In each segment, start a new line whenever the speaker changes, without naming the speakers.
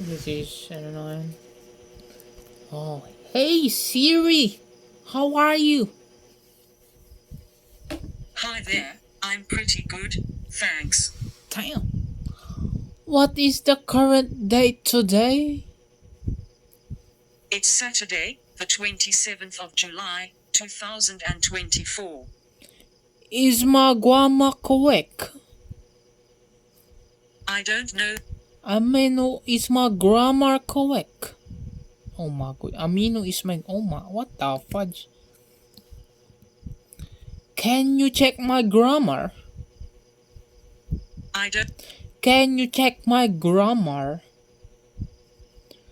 This is, I don't know. Oh, hey Siri! How are you?
Hi there, I'm pretty good, thanks.
Damn. What is the current date today?
It's Saturday, the 27th of July, 2024.
Is my grammar correct?
I don't know.
Amino, is my grammar correct? Oh my god. Amino is my. Oh my. What the fudge? Can you check my grammar?
I don't
Can you check my grammar?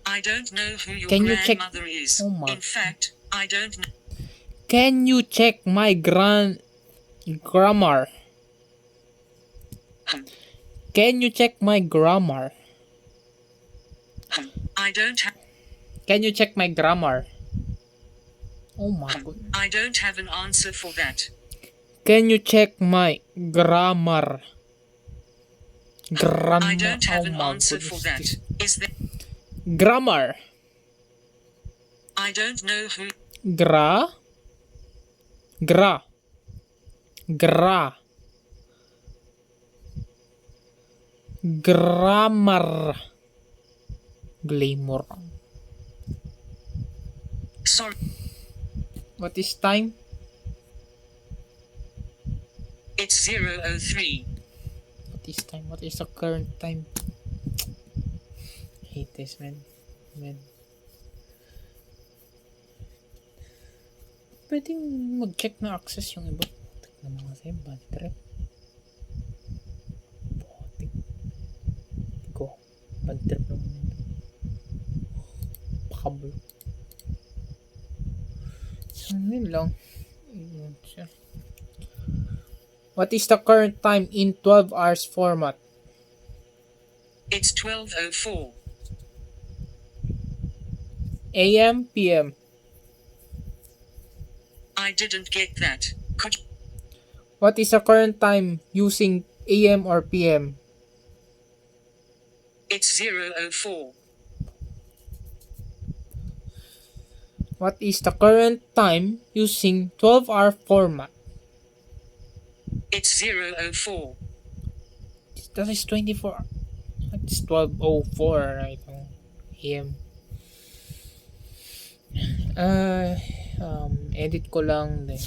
I don't know who your
Can you check?
grandmother is.
Oh my.
In fact, I don't know.
Can you check my grammar? Can you check my grammar?
I don't have
Can you check my grammar? Oh my god.
I don't have an answer for that.
Can you check my grammar?
I don't have
Oh
an
my
answer for
goodness.
that. Is there
Grammar.
I don't know who
Gra. Gra. Grammar. Glamour.
sorry.
What is time?
It's 003.
What is time? What is the current time? I hate this, man. Pwedeng mag-check na access yung iba. Tignan mo kasi, bad trip. Botik. Ko. Bad trip naman yun. Pakablo. So, yun lang. Yun siya. What is the current time in 12 hours format?
It's 12:04.
AM, PM.
I didn't get that. Could
What is the current time using AM or PM?
It's 0:04.
What is the current time using 12-hour format?
It's 0:04.
That is 24. It's 12:04 right now. AM. Edit ko lang din.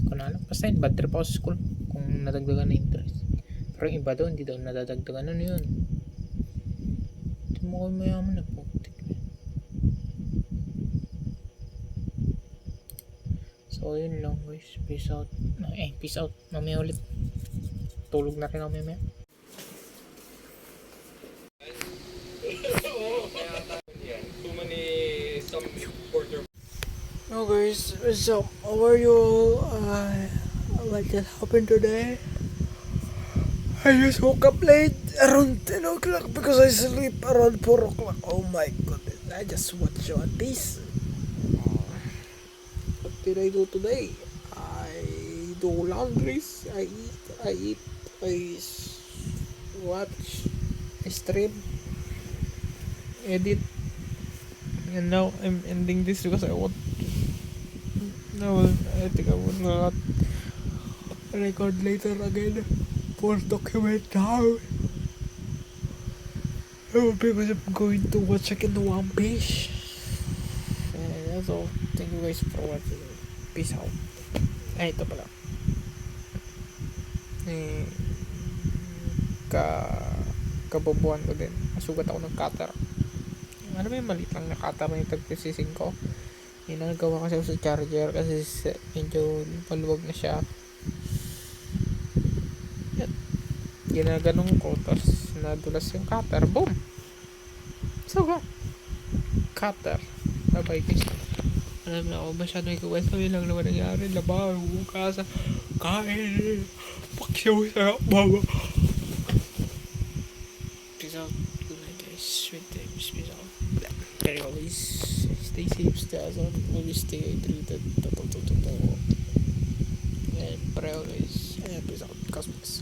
Kung ano, basta yun, bad trip ako sa school kung nadagdagan na interest. Pero yung iba daw, hindi daw nadadagdagan. Ano yun? Hindi mo ko mayaman na po. So, yun lang guys. Peace out. Peace out. Mamaya ulit. Tulog na rin ako mamaya. Hello guys, so how are you all? What just happened today? I just woke up late around 10 o'clock because I sleep around 4 o'clock. Oh my goodness, I just watched One Piece. What did I do today? I do laundries, I eat, I watch, I stream, edit. And now I'm ending this because I want. No, I think I would not record later again for document now. Because I'm going to watch again the One Piece. And that's all. Thank you guys for watching. Peace out. Ito pala. Kabobohan ko din. Nasugat ako ng cutter. Ano ba yung maliit lang na cutter na yung tagpisising ko? Yung nagawa kasi ako sa charger kasi medyo paluwag na siya. Yan. Ginaganong ko tapos nadulas yung cutter. Boom! So go! Cutter. Bye bye guys. Alam na ako masyado ikaw so yun lang naman nangyari. Labaw, bukasa, kain, pakyaw sa baba. Peace out. Good night guys. Sweet dreams. Peace out. Pero always stay safe, stay awesome, always stay hydrated, and pray always, and peace out, cosmos.